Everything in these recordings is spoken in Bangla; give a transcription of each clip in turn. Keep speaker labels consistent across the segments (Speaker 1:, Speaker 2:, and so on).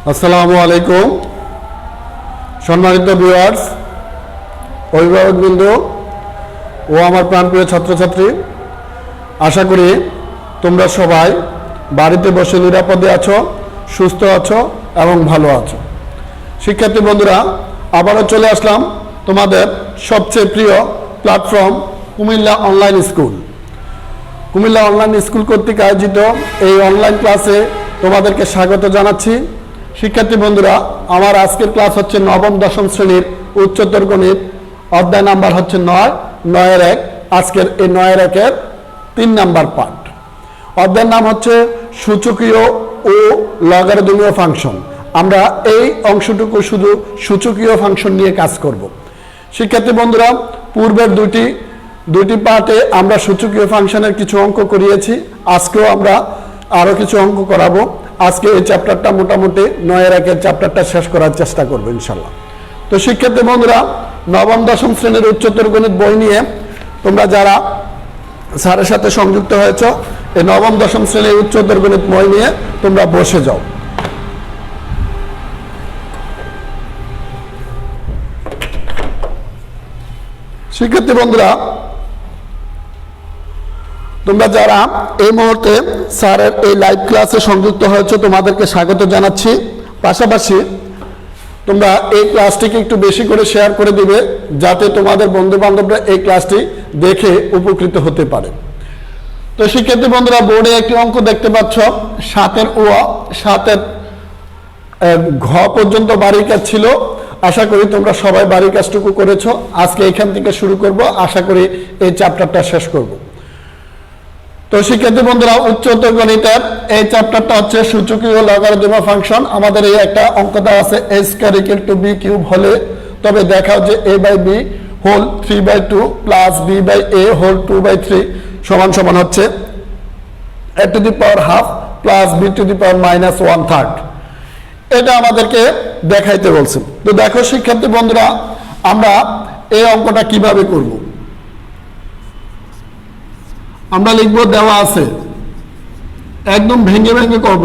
Speaker 1: আসসালামু আলাইকুম সম্মানিত ভিউয়ার্স, অভিভাবকবৃন্দ ও আমার প্রাণপ্রিয় ছাত্রছাত্রী, আশা করি তোমরা সবাই বাড়িতে বসে নিরাপদে আছো, সুস্থ আছো এবং ভালো আছো। শিক্ষার্থী বন্ধুরা, আবারও চলে আসলাম তোমাদের সবচেয়ে প্রিয় platform Comilla online school. Comilla online school কর্তৃক আয়োজিত এই অনলাইন ক্লাসে তোমাদেরকে স্বাগত জানাচ্ছি। শিক্ষার্থী বন্ধুরা, আমার আজকের ক্লাস হচ্ছে নবম দশম শ্রেণীর উচ্চতর গণিত, অধ্যায় নাম্বার হচ্ছে 9-9-1। আজকের এই 9-1-এর 3 নাম্বার পার্ট। অধ্যায়ের নাম হচ্ছে সূচকীয় ও লগারিদমীয় ফাংশন। আমরা এই অংশটুকু শুধু সূচকীয় ফাংশন নিয়ে কাজ করব। শিক্ষার্থী বন্ধুরা, পূর্বের দুইটি পার্টে আমরা সূচকীয় ফাংশনের কিছু অঙ্ক করিয়েছি। আজকেও আমরা আরও কিছু অঙ্ক করাবো। আজকে এই চ্যাপ্টারটা মোটামুটি 9-1-এর চ্যাপ্টারটা শেষ করার চেষ্টা করবো ইনশাল্লাহ। তো শিক্ষার্থী বন্ধুরা, নবম দশম শ্রেণীর উচ্চতর গণিত বই নিয়ে তোমরা যারা স্যারের সাথে সংযুক্ত হয়েছ, এই নবম দশম শ্রেণীর উচ্চতর গণিত বই নিয়ে তোমরা বসে যাও। শিক্ষার্থী বন্ধুরা, তোমরা যারা এই মুহূর্তে স্যারের এই লাইভ ক্লাসে সংযুক্ত হয়েছে তোমাদেরকে স্বাগত জানাচ্ছি। পাশাপাশি তোমরা এই ক্লাসটিকে একটু বেশি করে শেয়ার করে দিবে, যাতে তোমাদের বন্ধু বান্ধবরা এই ক্লাসটি দেখে উপকৃত হতে পারে। তো শিক্ষার্থী বন্ধুরা, বোর্ডে একটি অঙ্ক দেখতে পাচ্ছ, 7-এর ঘ পর্যন্ত বাড়ির কাজ ছিল। আশা করি তোমরা সবাই বাড়ির কাজটুকু করেছো। আজকে এখান থেকে শুরু করব, আশা করি এই চ্যাপ্টারটা শেষ করব। তো শিক্ষার্থী বন্ধুরা, উচ্চতর গণিতের এই চ্যাপ্টারটা হচ্ছে সূচকীয় লগারিদমীয় ফাংশন। আমাদের এই একটা অঙ্ক দেওয়া আছে, a square equal to b cube হলে তবে দেখাও যে a/b whole 3/2 plus b/a whole 2/3 সমান সমান হচ্ছে a two the power half plus b two the power minus 1/3। এটা আমাদেরকে দেখাইতে বলছে। তো দেখো শিক্ষার্থী বন্ধুরা, আমরা এই অঙ্কটা কিভাবে করব। আমরা লিখবো, দেওয়া আছে, একদম ভেঙে ভেঙে করব।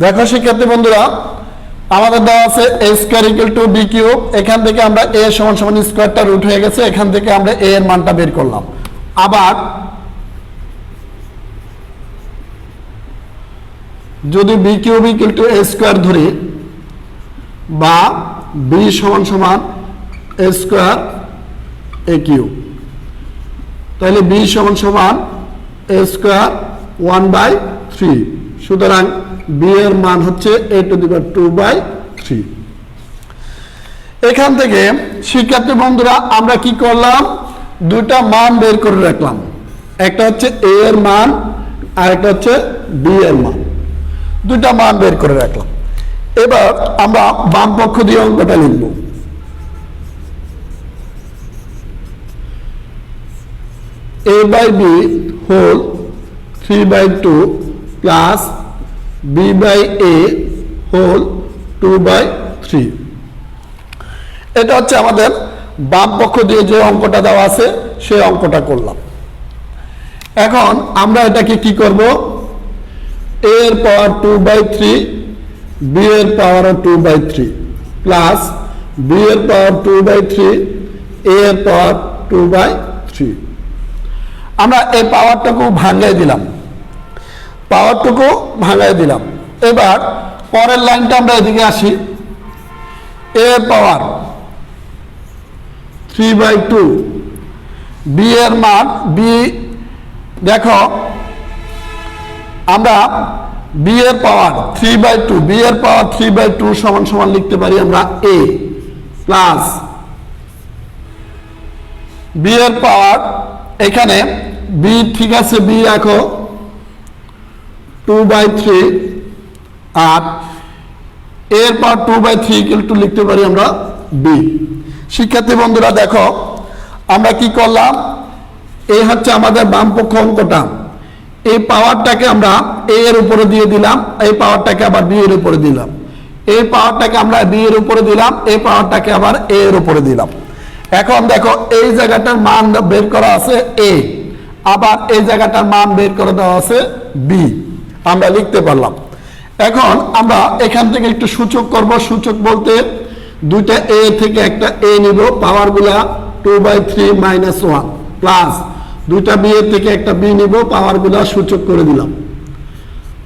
Speaker 1: দেখো শিক্ষার্থী বন্ধুরা, আমাদের দেওয়া আছে a square equal to b cube. এখান থেকে আমরা a সমান সমান স্কয়ারটা রুট হয়ে গেছে, এখান থেকে আমরা a এর মানটা বের করলাম। আবার যদি b cube equal to a square ধরি বা b সমান সমান a স্কয়ার a কিউব, তাহলে b সমান সমান a স্কয়ার 1/3। সুতরাং b এর মান হচ্ছে a টু দি পাওয়ার 2/3। এখান থেকে শিক্ষার্থী বন্ধুরা, আমরা কি করলাম, দুটা মান বের করে রাখলাম। একটা হচ্ছে a এর মান আর একটা হচ্ছে b এর মান। দুটা মান বের করে রাখলাম। এবার আমরা বাম পক্ষ দিয়ে অঙ্কটা লিখব। a/b whole 3/2 plus b/a whole 2/3। এটা হচ্ছে আমাদের বাম পক্ষ দিয়ে যে অঙ্কটা দেওয়া আছে সেই অঙ্কটা করলাম। এখন আমরা এটাকে কি করব, a এর পাওয়ার 2/3 b এর পাওয়ার 2/3 প্লাস b এর পাওয়ার 2/3 a এর পাওয়ার 2/3। আমরা এই পাওয়ারটাকে ভাঙিয়ে দিলাম। এবার পরের লাইনটা আমরা এদিকে আসি, a এর পাওয়ার 3/2 b এর মান b। দেখো আমরা b এর পাওয়ার 3/2 b এর পাওয়ার 3/2 সমান সমান লিখতে পারি আমরা a প্লাস b এর পাওয়ার, এখানে b ঠিক আছে, b রাখো 2/3 আর এর পাওয়ার 2/3 লিখতে পারি আমরা b। শিক্ষার্থী বন্ধুরা দেখো আমরা কি করলাম, এই হচ্ছে আমাদের বামপক্ষ অঙ্কটা, এই পাওয়ারটাকে আমরা a এর উপরে দিয়ে দিলাম, এই পাওয়ারটাকে আবার b এর উপরে দিলাম, এই পাওয়ারটাকে আমরা b এর উপরে দিলাম, এই পাওয়ারটাকে আবার a এর উপরে দিলাম। এখন দেখো এই জায়গাটার মান বের করা আছে a, আবার এই জায়গাটার মান বের করে দেওয়া আছে b, আমরা লিখতে পারলাম। এখন আমরা এখান থেকে একটু সূচক করব, সূচক বলতে দুইটা a থেকে একটা a নিব, পাওয়ারগুলা 2/3 - 1 প্লাস দুইটা b এর থেকে একটা b নিব, পাওয়ারগুলা সূচক করে দিলাম।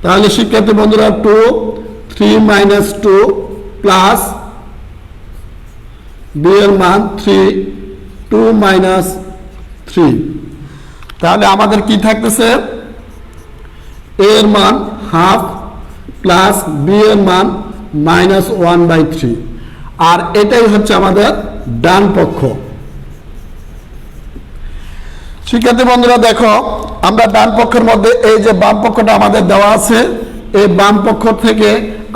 Speaker 1: তাহলে শিক্ষার্থী বন্ধুরা 2 3 - 2 প্লাস b এর মান 3 2 - 3, তাহলে আমাদের কি থাকতেছে, a এর মান হাফ প্লাস b এর মান -1/3, আর এটাই হচ্ছে আমাদের ডান পক্ষ। শিক্ষার্থী বন্ধুরা দেখো আমরা ডান পক্ষের মধ্যে এই যে বাম পক্ষটা আমাদের দেওয়া আছে, এই বাম পক্ষ থেকে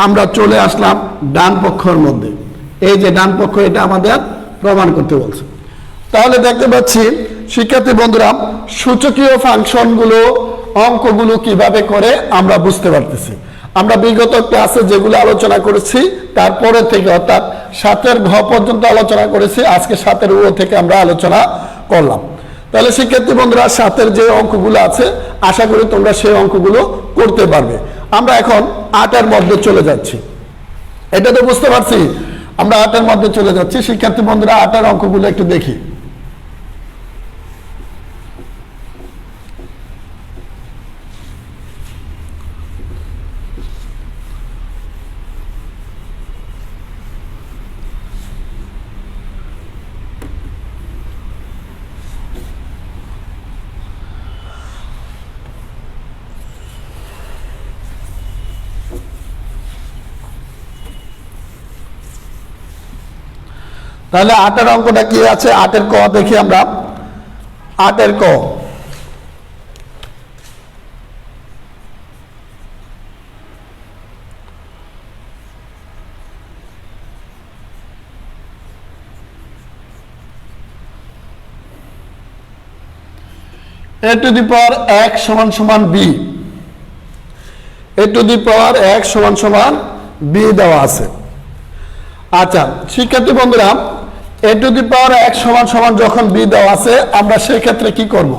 Speaker 1: আমরা চলে আসলাম ডান পক্ষের মধ্যে, এই যে ডান পক্ষ এটা আমাদের প্রমাণ করতে বলছে। তাহলে দেখতে পাচ্ছি শিক্ষার্থী বন্ধুরা সূচকীয় ফাংশনগুলো অঙ্কগুলো কিভাবে করে আমরা বুঝতে পারতেছি। আমরা বিগত ক্লাসে যেগুলো আলোচনা করেছি তারপরে থেকে অর্থাৎ 7 ঘ পর্যন্ত আলোচনা করেছি, আজকে 7 ও থেকে আমরা আলোচনা করলাম। তাহলে শিক্ষার্থী বন্ধুরা 7 যে অঙ্কগুলো আছে আশা করি তোমরা সেই অঙ্কগুলো করতে পারবে। আমরা এখন 8 মধ্যে চলে যাচ্ছি, এটা তো বুঝতে পারছি, আমরা 8 মধ্যে চলে যাচ্ছি। শিক্ষার্থী বন্ধুরা 8 অঙ্কগুলো একটু দেখি। তাহলে 8 অঙ্কটা কি আছে, 8 ক দেখি আমরা। 8 ক, a to the power x = b, a to the power x = b দেওয়া আছে। আচ্ছা শিক্ষার্থী বন্ধুরা a to the power x = যখন b দেওয়া আছে আমরা সেই ক্ষেত্রে কি করব,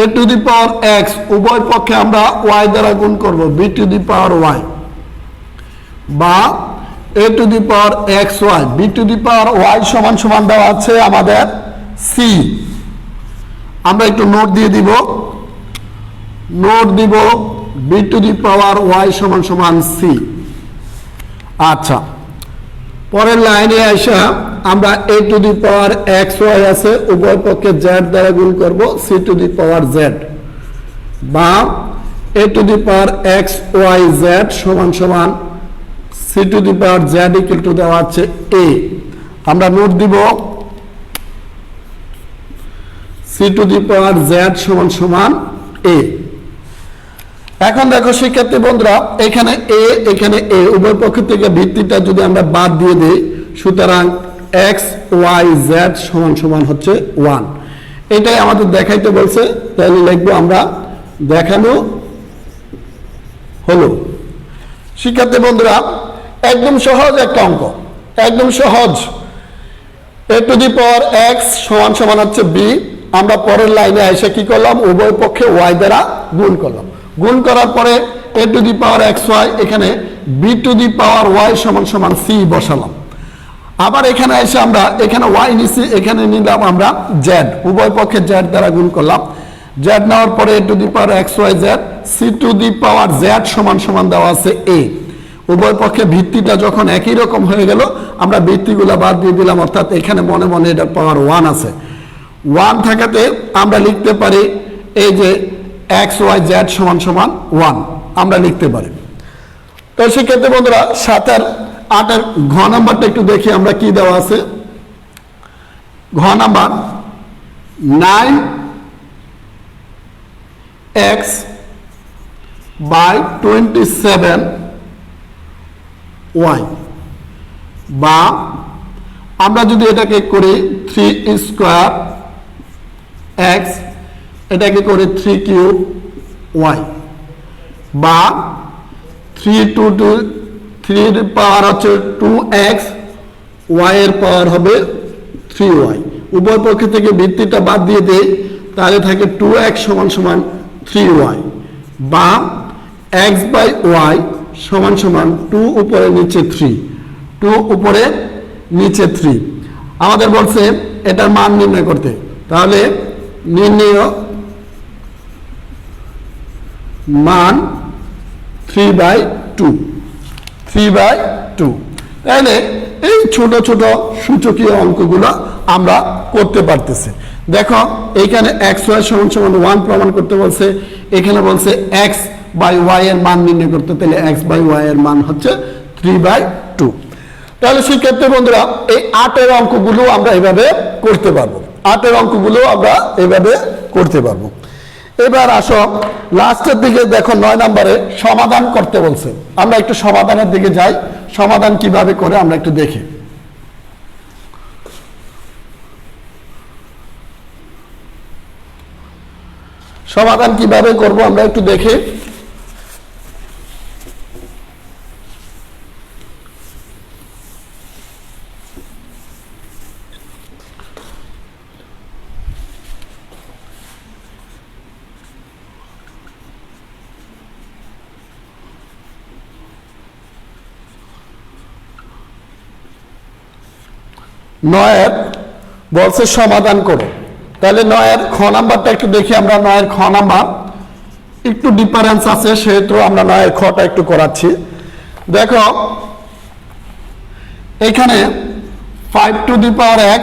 Speaker 1: a to the power x উভয় পক্ষে আমরা y দ্বারা গুণ করব, b to the power y, বা a to the power xy, b to the power y = দেওয়া আছে আমাদের c। আমরা একটু নোট দিয়ে দিব, নোট দিব b to the power y = c। আচ্ছা পরের লাইনে আসা আমরা a to the power xy আছে উভয় পক্ষে z দ্বারা গুণ করব, c to the power z, বা a to the power xyz = c to the power z = দেওয়া আছে a। আমরা নোট দিব c to the power z = a। এখন দেখো শিক্ষার্থী বন্ধুরা এখানে a এখানে a উভয় পক্ষ থেকে ভিত্তিটা যদি আমরা বাদ দিয়ে দেই, সুতরাং x y z = হচ্ছে 1, এটাই আমাদের দেখাইতে বলছে। তাহলে লিখবো আমরা দেখানো হলো। শিক্ষার্থী বন্ধুরা একদম সহজ একটা অঙ্ক, একদম সহজ। a to the power x = হচ্ছে b, আমরা পরের লাইনে এসে কি করলাম, উভয় পক্ষে y দ্বারা গুণ করলাম, গুণ করার পরে a to the power xy এখানে b to the power y = c বসালাম। আবার এখানে এসে আমরা এখানে y নিছি, এখানে নিলাম আমরা z, উভয় পক্ষে z দ্বারা গুণ করলাম, z নেওয়ার পরে a to the power xyz, c to the power z = দেওয়া আছে a। উভয় পক্ষে ভিত্তিটা যখন একই রকম হয়ে গেল আমরা ভিত্তিগুলো বাদ দিয়ে দিলাম, অর্থাৎ এখানে মনে মনে এটার পাওয়ার 1 আছে, 1 থাকাতে আমরা লিখতে পারি এই যে xyz = 1 আমরা লিখতে পারি। তো সেক্ষেত্রে বন্ধুরা 7 আর 8 এর ঘ নাম্বারটা একটু দেখি আমরা কি দেওয়া আছে। ঘ নাম্বার 9x / 27y, বা আমরা যদি এটাকে করি 3 স্কয়ার x, এটাকে করি 3 কিউব y, বা 3 এর পাওয়ার হচ্ছে 2x, y এর পাওয়ার হবে 3y। উভয় পক্ষ থেকে ভিত্তিটা বাদ দিয়ে দেই, তাহলে থাকে 2x সমান সমান 3y, বা x বাই y সমান সমান 2 উপরে নিচে 3, 2 উপরে নিচে 3। আমাদের বলছে এটার মান নির্ণয় করতে, তাহলে নির্ণয় মান 3/2, 3/2। তাহলে এই ছোট ছোট সূচকীয় অঙ্কগুলো আমরা করতে পারতেছি। দেখো এইখানে xy সমান সমান 1 প্রমাণ করতে বলছে, এখানে বলছে x বাই y এর মান নির্ণয় করতে, তাহলে x বাই y এর মান হচ্ছে 3/2। তাহলে শিক্ষার্থী বন্ধুরা এই 8 এর অঙ্কগুলো আমরা এভাবে করতে পারবো, 8 এর অঙ্কগুলো আমরা এভাবে করতে পারবো। এবার আসো লাস্টের দিকে, দেখো 9 নম্বরে সমাধান করতে বলছে। আমরা একটু সমাধানের দিকে যাই, সমাধান কিভাবে করে আমরা একটু দেখি। সমাধান কিভাবে করব আমরা একটু দেখি। নয়ের বলছে সমাধান করো, তাহলে 9 খ নাম্বারটা একটু দেখি আমরা। 9 খ নাম্বার একটু ডিফারেন্স আছে, সেহেতু আমরা 9 খটা একটু করাচ্ছি। দেখো এখানে 5 to the power x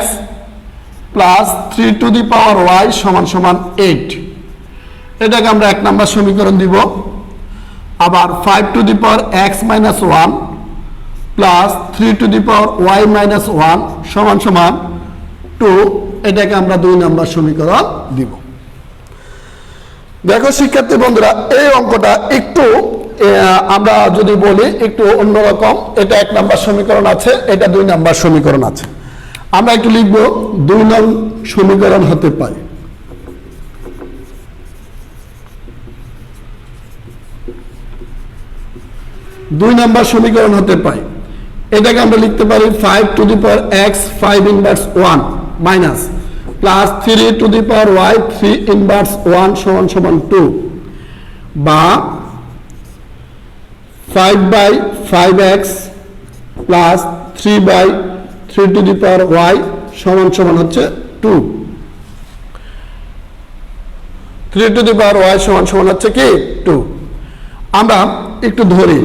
Speaker 1: plus 3 to the power y সমান সমান 8, এটাকে আমরা 1 নম্বর সমীকরণ দিব। আবার 5 to the power x minus 1 plus 3 to the power y minus 1 সমান সমান 2, এটাকে আমরা 2 নম্বর সমীকরণ দিব। দেখো শিক্ষার্থী বন্ধুরা এই অঙ্কটা একটু আমরা যদি বলি একটু অন্যরকম। এটা 1 নম্বর সমীকরণ আছে, এটা 2 নম্বর সমীকরণ আছে। আমরা একটু লিখব 2 নং সমীকরণ হতে পারে। দুই নম্বর সমীকরণ হতে পারে, এটাকে আমরা লিখতে পারি 5 to the power x 5 inverse 1 minus plus 3 to the power y 3 inverse 1 সমান সমান 2, বা 5/5x plus 3/3 two the power y সমান সমান হচ্ছে 2। 3 টু দি পাওয়ার y সমান সমান হচ্ছে কি 2। আমরা একটু ধরি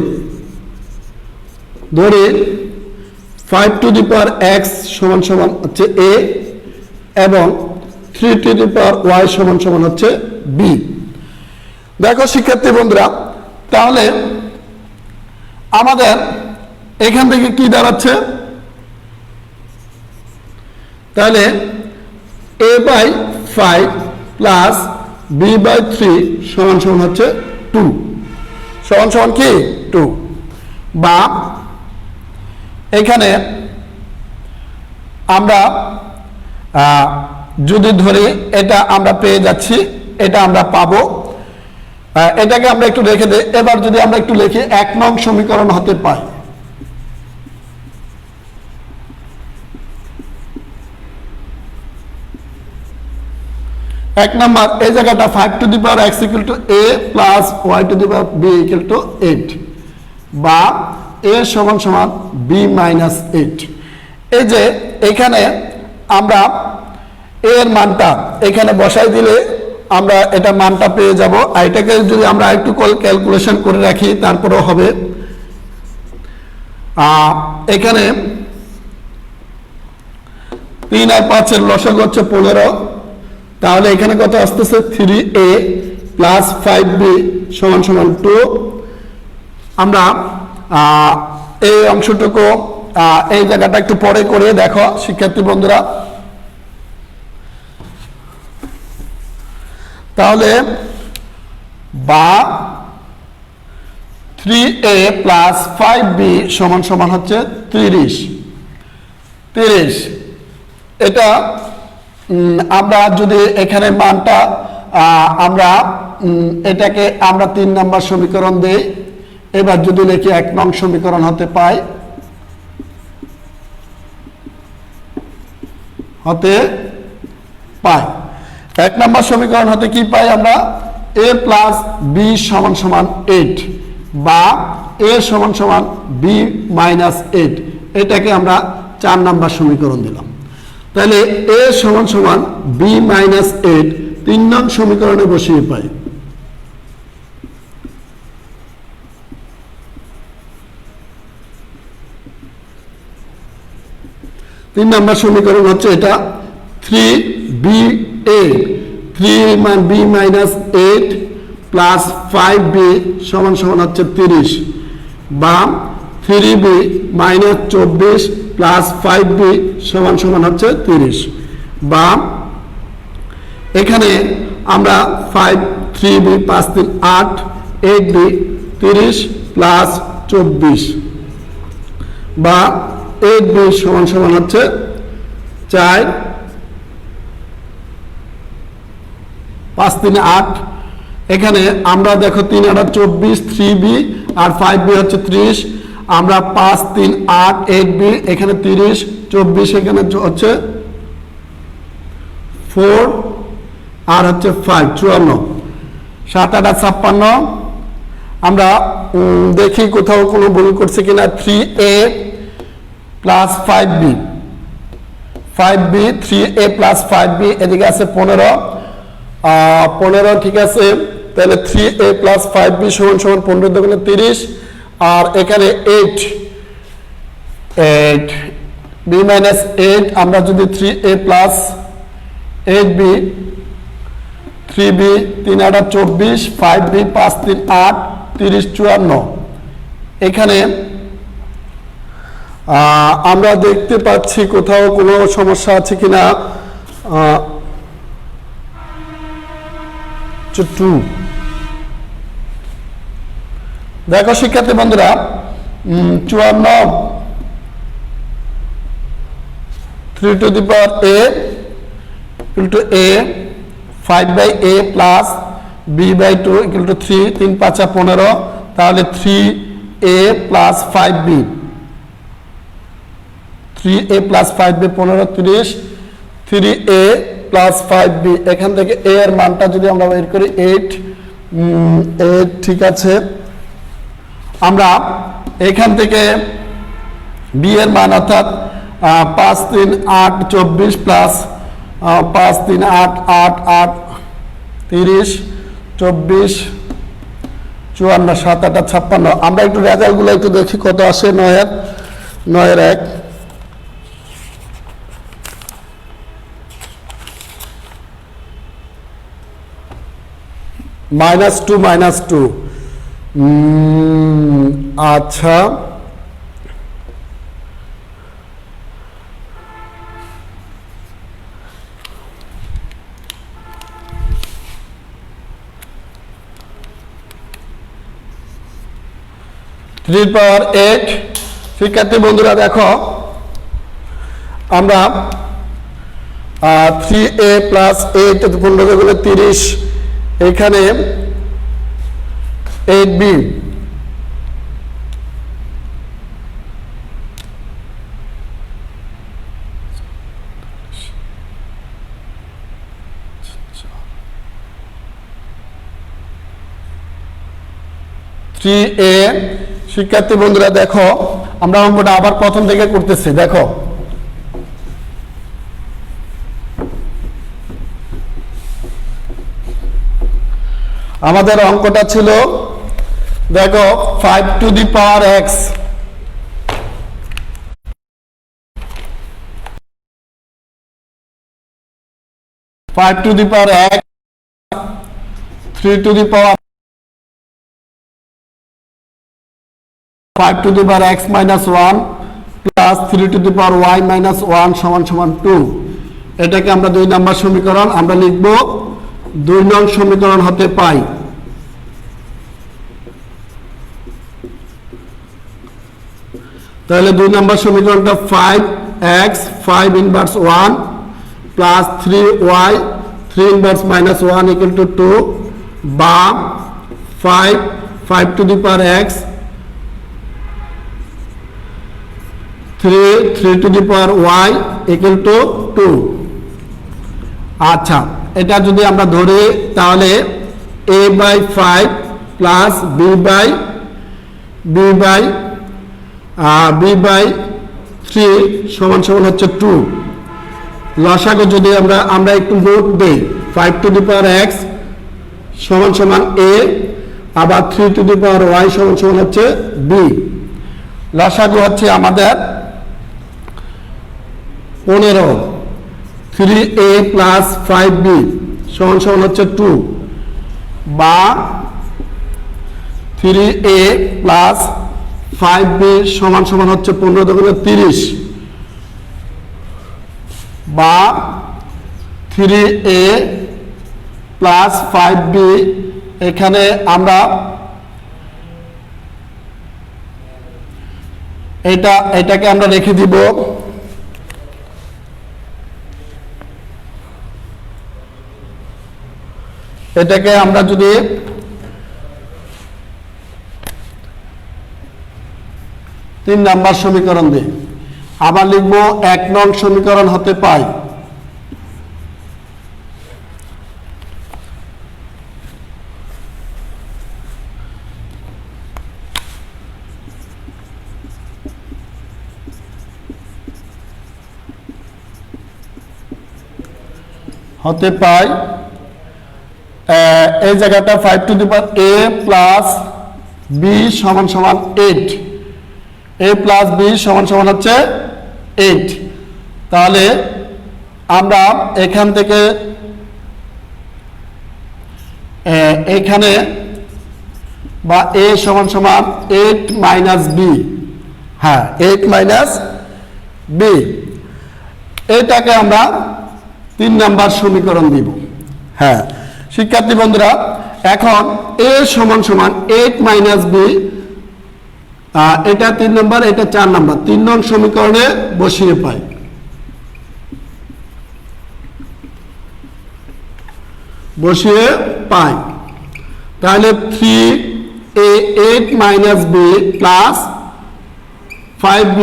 Speaker 1: 5 টু দি পাওয়ার x সমান সমান হচ্ছে a এবং 3 টু দি পাওয়ার y সমান সমান হচ্ছে b। দেখো শিক্ষার্থী বন্ধুরা, তাহলে আমাদের এখান থেকে কি দাঁড়াচ্ছে, তাহলে a/5 প্লাস b/3 সমান সমান হচ্ছে 2, সমান সমান কি 2, বা এখানে আমরা যদি ধরি এটা আমরা পেয়ে যাচ্ছি, এটা আমরা পাবো। এটাকে আমরা একটু রেখে দেই। এবার যদি আমরা একটু লিখি 1 নং সমীকরণ হতে পায়। এক নাম্বার এই জায়গাটা 5 to the power x equal two a plus y two the power b equal to 8, বা a সমান সমান b মাইনাস 8। এই যে এখানে আমরা a এর মানটা এখানে বসাই দিলে আমরা এটা মানটা পেয়ে যাব। আর এটাকে যদি আমরা একটু ক্যালকুলেশন করে রাখি তারপরেও হবে। এখানে 3 আর 5 এর লসাগু হচ্ছে 15, তাহলে এখানে কত আসতেছে 3a প্লাস 5b সমান সমান 2। আমরা এই অংশটুকু এই জায়গাটা একটু পরে করে দেখো শিক্ষার্থী বন্ধুরা। তাহলে বা 3a প্লাস 5b সমান সমান হচ্ছে 30। 30। এটা আমরা যদি এখানে মানটা আমরা এটাকে আমরা 3 নম্বর সমীকরণ দেই। এবার যদি লিখি 1 নং সমীকরণ হতে পাই 1 নম্বর সমীকরণ হতে কি পাই আমরা a প্লাস b সমান সমান 8 বা a সমান সমান b মাইনাস 8, এটাকে আমরা 4 নম্বর সমীকরণ দিলাম। তাহলে a সমান সমান b মাইনাস 8 3 নং সমীকরণে বসিয়ে পাই। তিন নম্বর সমীকরণ হচ্ছে এটা 3ba 3b minus 8 plus 5b সমান সমান হচ্ছে 30 বা 3b মাইনাস 24 প্লাস 5b সমান সমান হচ্ছে 30 বা এখানে আমরা 3b 5 3 8 8b 30 প্লাস 24 বা 8b সমান সমান হচ্ছে 4 5 3 8। এখানে আমরা দেখো 3 8 24 3b আর 5b হচ্ছে 30, আমরা 5 3 8 8b এখানে 30 24 এখানে হচ্ছে 4 আর হচ্ছে 5 54 7 8 56। আমরা দেখি কোথাও কোনো ভুল করছে কিনা। 3a plus 5b 3a plus 5b এদিকে আছে 15 ঠিক আছে। তাহলে 3a প্লাস 5b সমান সমান 15 দুগুণে 30 আর এখানে 8 b মাইনাস 8 আমরা যদি 3a plus 8b 3b 3 8 24 5b 5 3 8 30 54 এখানে আমরা দেখতে পাচ্ছি কোথাও কোনো সমস্যা আছে কিনা। 2 দেখো শিক্ষার্থী বন্ধুরা 54 3 to the power a equal to a 5 by a plus b by 2 equal to 3 3 5 15 তাহলে 3a plus 5b 3a plus 5b 15 30 3a plus 5b এখান থেকে a এর মানটা যদি আমরা বের করি 8 ঠিক আছে। আমরা এখান থেকে b এর মান অর্থাৎ 5 3 8 24 প্লাস 5 3 8 8 8 30 24 54 7 8 56। আমরা একটু রেজাল্টগুলো একটু দেখি কত আসে। 9 এর 1 -2 আচ্ছা (3 power 8) শিক্ষার্থী বন্ধুরা দেখো আমরা 3a প্লাস 8 15 গুলো 30 এখানে 8b শিক্ষার্থী বন্ধুরা দেখো আমরা অঙ্কটা আবার প্রথম থেকে করতেছি। দেখো আমাদের অঙ্কটা ছিল দেখো 5 to the power x 5 to the power x 3 to the power 5 to the power x minus 1 plus 3 to the power y minus 1 সমান সমান 2। এটাকে আমরা 2 নম্বর সমীকরণ আমরা লিখব 2 নং সমীকরণ হতে পাই। তাহলে 2 নম্বর সমীকরণটা 5 x 5 inverse 1 plus 3y 3 inverse minus 1 equal to 2 বা 5 to the power x 3 to the power y equal to 2। আচ্ছা, এটা যদি আমরা ধরি তাহলে a by 5 plus b by 3 সমান সমান হচ্ছে 2। লসাগু যদি আমরা একটু নোট দেই 5 টু দি পাওয়ার x সমান সমান a, আবার 3 টু দি পাওয়ার y সমান সমান হচ্ছে b। লসাগু হচ্ছে আমাদের 15, 3a প্লাস 5b সমান সমান হচ্ছে 2 বা 3a প্লাস 5b সমান সমান হচ্ছে 15 দুগুণে 30 বা 3a প্লাস 5b এখানে আমরা এটাকে আমরা রেখে দিব এটাকে আমরা যদি 3 নাম্বার সমীকরণ দিই, আবার লিখব 1 নং সমীকরণ হতে পাই এই জায়গাটা 5 to the power a plus b সমান সমান 8, a প্লাস b সমান সমান হচ্ছে 8। তাহলে আমরা এখান থেকে এখানে বা a সমান সমান 8 মাইনাস b, হ্যাঁ 8 মাইনাস b, এটাকে আমরা 3 নাম্বার সমীকরণ দিব। হ্যাঁ শিক্ষার্থী বন্ধুরা, এখন a সমান সমান 8 মাইনাস b, এটা 3 নাম্বার, এটা 4 নাম্বার, 3 নং সমীকরণে বসিয়ে পাই। তাহলে 3a 8 minus b plus 5b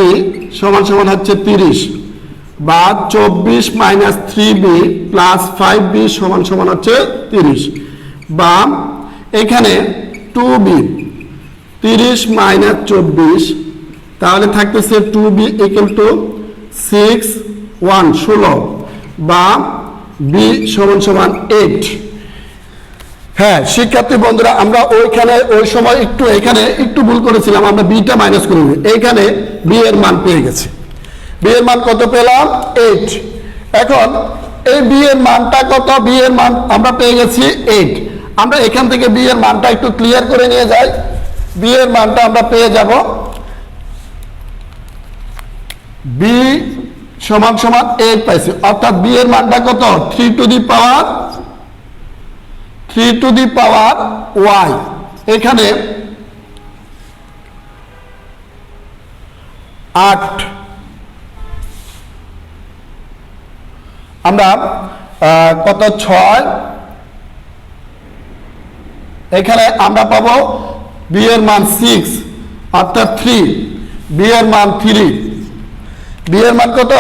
Speaker 1: সমান সমান হচ্ছে 30 বা 24 মাইনাস 3b প্লাস 5b সমান সমান হচ্ছে 30 বা এখানে 2b 30 মাইনাস 24, তাহলে থাকতেছে 2b ইকুয়াল টু 6 1 16 বা b সমান সমান 8। হ্যাঁ শিক্ষার্থী বন্ধুরা, আমরা ওই সময় এখানে একটু ভুল করেছিলাম, আমরা বিটা মাইনাস করে নিই, এইখানে b এর মান পেয়ে গেছি। b এর মান কত পেলাম? 8। এখন এই b এর মানটা কত? b এর মান আমরা পেয়ে গেছি 8। আমরা এখান থেকে b এর মানটা একটু ক্লিয়ার করে নিয়ে যাই। b এর মানটা আমরা পেয়ে যাব b সমান সমান 8 পাইছি, অর্থাৎ b এর মানটা কত? 3 টু দি পাওয়ার y। এখানে 8 আমরা কত 6, এখানে আমরা পাবো b এর মান 6 অর্থাৎ 3, b এর মান 3, b এর মান কত?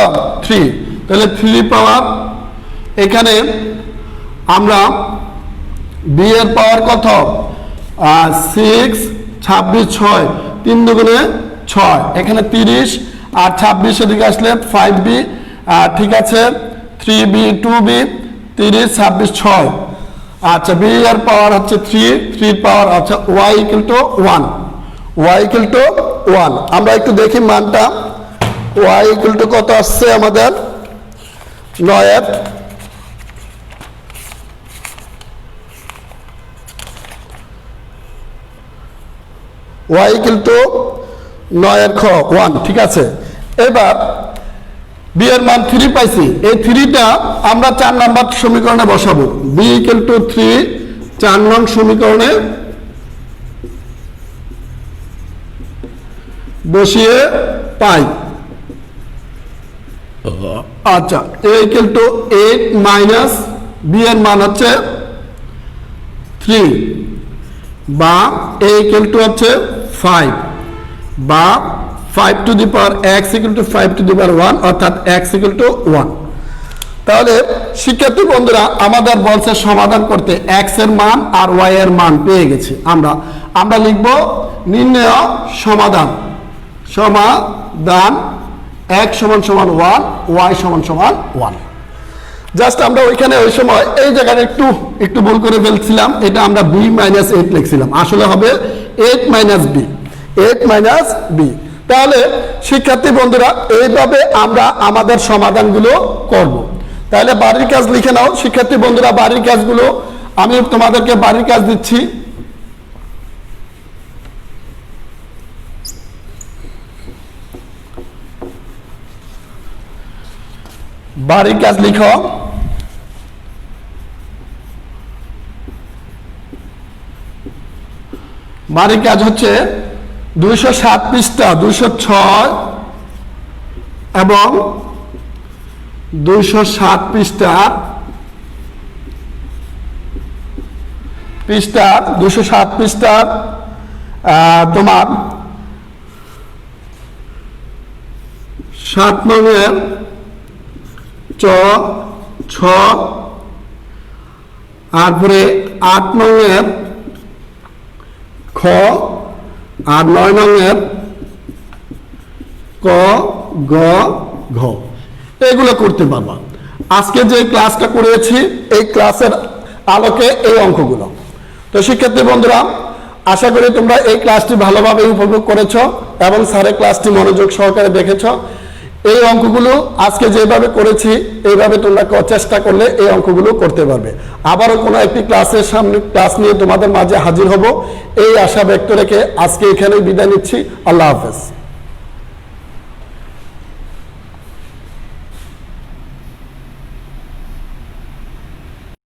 Speaker 1: 3, তাহলে 3 পাওয়ার, এখানে আমরা b এর পাওয়ার কত? 6 26 6, 3 দুগুণে 6, এখানে 30 আর 26 এদিকে আসলে 5b, ঠিক আছে 3b 2b 30 26 6। আচ্ছা b এর পাওয়ার হচ্ছে 3 পাওয়ার, আচ্ছা y equal two 1, y equal two 1। আমরা একটু দেখি মানটা, y ইকুয়াল টু কত আসছে আমাদের? 9 y ইকুয়াল টু 9 খ 1, ঠিক আছে। এবার b এর মান 3 পাইছি, এই 3টা আমরা 4 নাম্বার সমীকরণে বসাবো। b ইকুয়াল টু 3 4 নং সমীকরণে বসিয়ে পাই। আচ্ছা a equal to 8 minus b এর মান হচ্ছে 3 বা a ইকুয়াল টু হচ্ছে 5 বা 5 to the power x equal to 5 to the power 1 অর্থাৎ x ইকুয়াল টু 1। তাহলে শিক্ষার্থী বন্ধুরা আমাদের বলছে সমাধান করতে x এর মান আর y এর মান পেয়ে গেছি আমরা লিখব নির্ণয় সমাধান x সমান সমান 1 y সমান সমান 1। জাস্ট আমরা ওইখানে ওই সময় এই জায়গাটা একটু ভুল করে ফেলছিলাম, এটা আমরা b মাইনাস 8 লিখছিলাম, আসলে হবে 8 মাইনাস b। তাহলে শিক্ষার্থী বন্ধুরা এইভাবে আমরা আমাদের সমাধানগুলো করব। তাহলে বাড়ির কাজ লিখে নাও শিক্ষার্থী বন্ধুরা, বাড়ির কাজগুলো আমি তোমাদেরকে বাড়ির কাজ দিচ্ছি। বাড়ির কাজ লিখো। বাড়ির কাজ হচ্ছে 207 পৃষ্ঠা 206 এবং 207 পৃষ্ঠা 207 পৃষ্ঠা তোমার 7 নংয়ের ছ তারপরে 8 নংয়ের খ আর 9 নংয়ের ক গ ঘ এগুলো করতে পারবা। আজকে যে ক্লাসটা করেছি এই ক্লাসের আলোকে এই অঙ্কগুলো। তো শিক্ষার্থী বন্ধুরা আশা করি তোমরা এই ক্লাসটি ভালোভাবে উপভোগ করেছো এবং স্যারের ক্লাসটি মনোযোগ সহকারে দেখেছো। এই অঙ্কগুলো আজকে যেভাবে করেছি এইভাবে তোমরা চেষ্টা করলে এই অঙ্কগুলো করতে পারবে। আবারও কোনো একটি ক্লাসের সামনে ক্লাস নিয়ে তোমাদের মাঝে হাজির হব এই আশা ব্যক্ত রেখে আজকে এখানেই বিদায় নিচ্ছি। আল্লাহ হাফেজ।